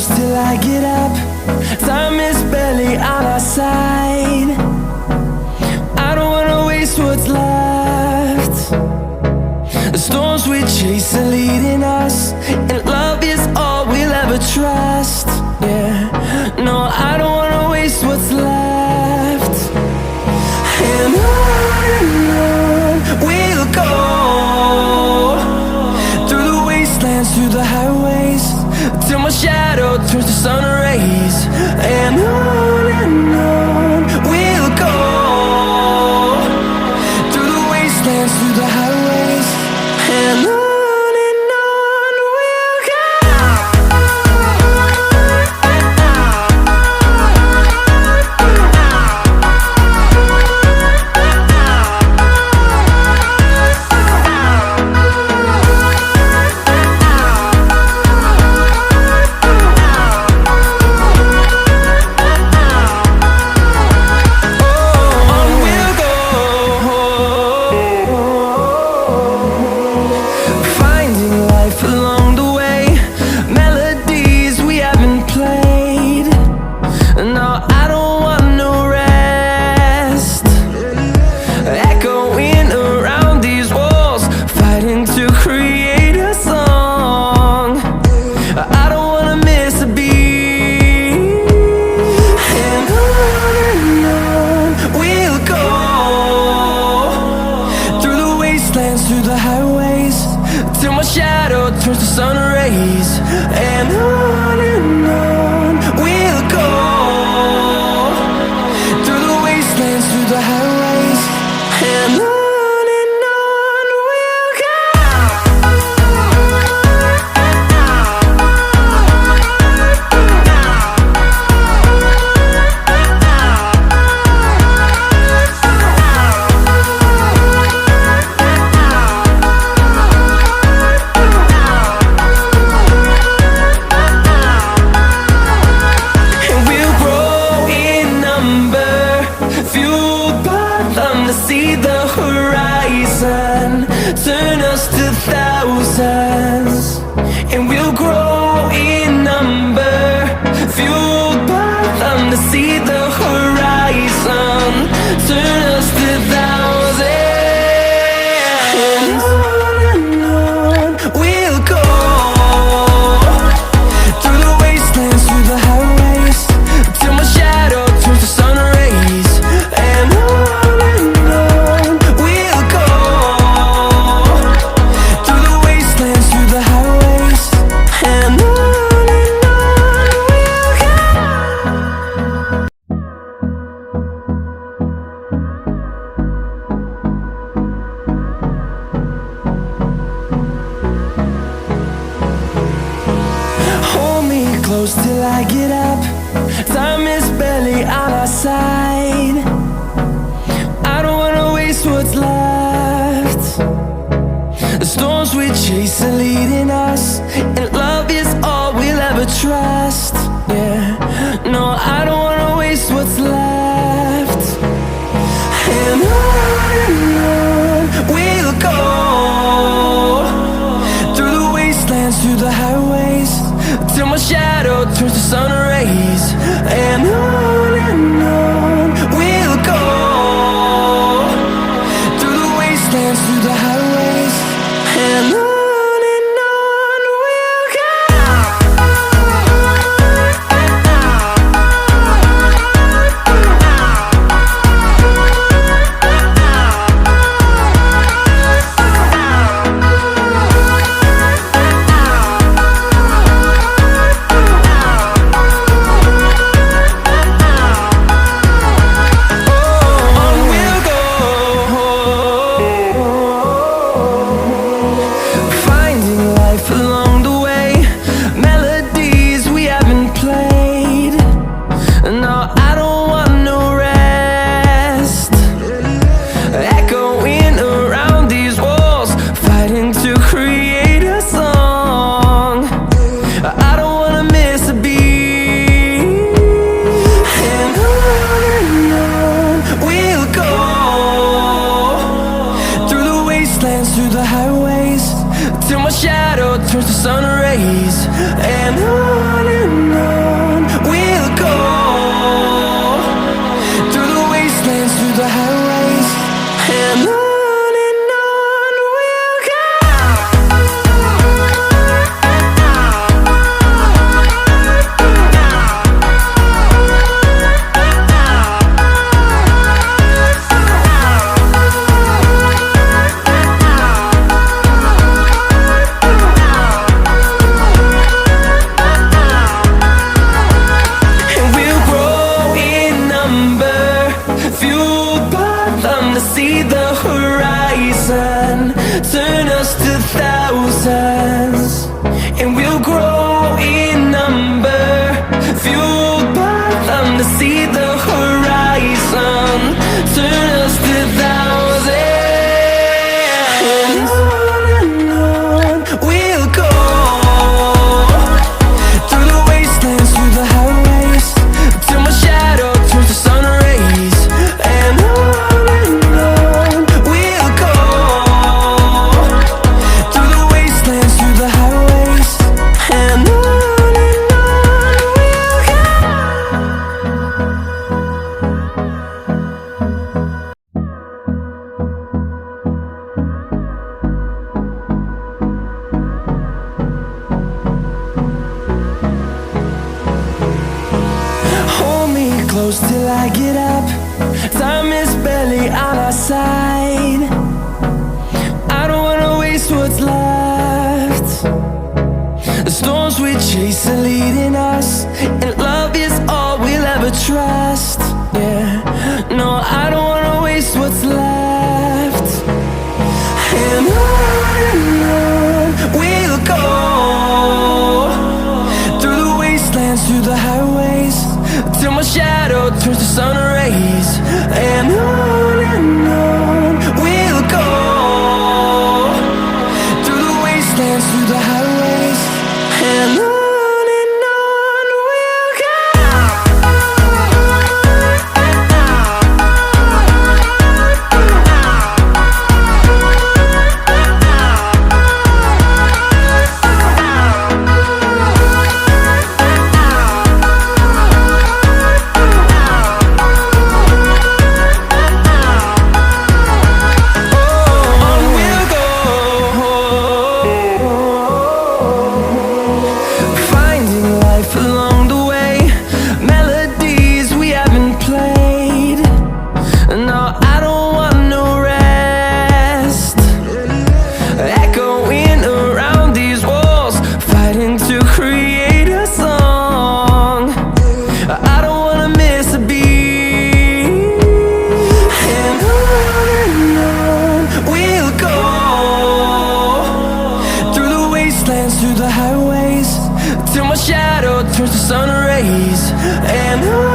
close till I get up. Time is barely on our side. I don't wanna waste what's left. The storms we chase are leading us, and love is all we'll ever trust. Yeah, no, I don't wanna waste what's left. And on we'll go, through the wastelands, through the highways, till my shadow turns to sun rays. And on we'll go, through the wastelands, through the highways, and on. Through the highways, till my shadow turns to sun rays. And on we'll go, through the wastelands, through the highways, and on we'll go. See the horizon turn us to thousands, and we'll grow in number, fueled by them. To see the horizon turn us to thousands, and on we'll go, through the wastelands, through the highways, till my shadow turns to sun rays. And on close till I get up. Time is barely on our side. I don't wanna waste what's left. The storms we chase are leading us, and love is all we'll ever trust. Yeah, no, I don't wanna waste what's left. And on we'll go, through the wastelands, through the highways, till my shadow turns to sun rays. And on we'll go, through the wastelands, through the highways, and on the horizon, turn us to thousands. And on we'll go, through the wastelands, through the highways, till my shadow turns to sun rays. And on we'll go, through the wastelands, through the highways. And on we'll go. Hold me close till I get up. Time is barely on our side. I don't wanna waste what's left. The storms we chase are leading us, and love is all we'll ever trust. Yeah, no, I don't wanna waste what's left. And on we'll go, through the wastelands, through the highways, till my shadow turns to sun rays. And on we'll go, through the wastelands, through the highways. And on we'll go. On we'll go, finding life along the way, melodies we haven't played. No, I don't want no rest, echoing around these walls, fighting to create a song. I don't wanna miss a beat. And on we'll go, through the wastelands, through the highways, till my shadow turns to sun rays. And on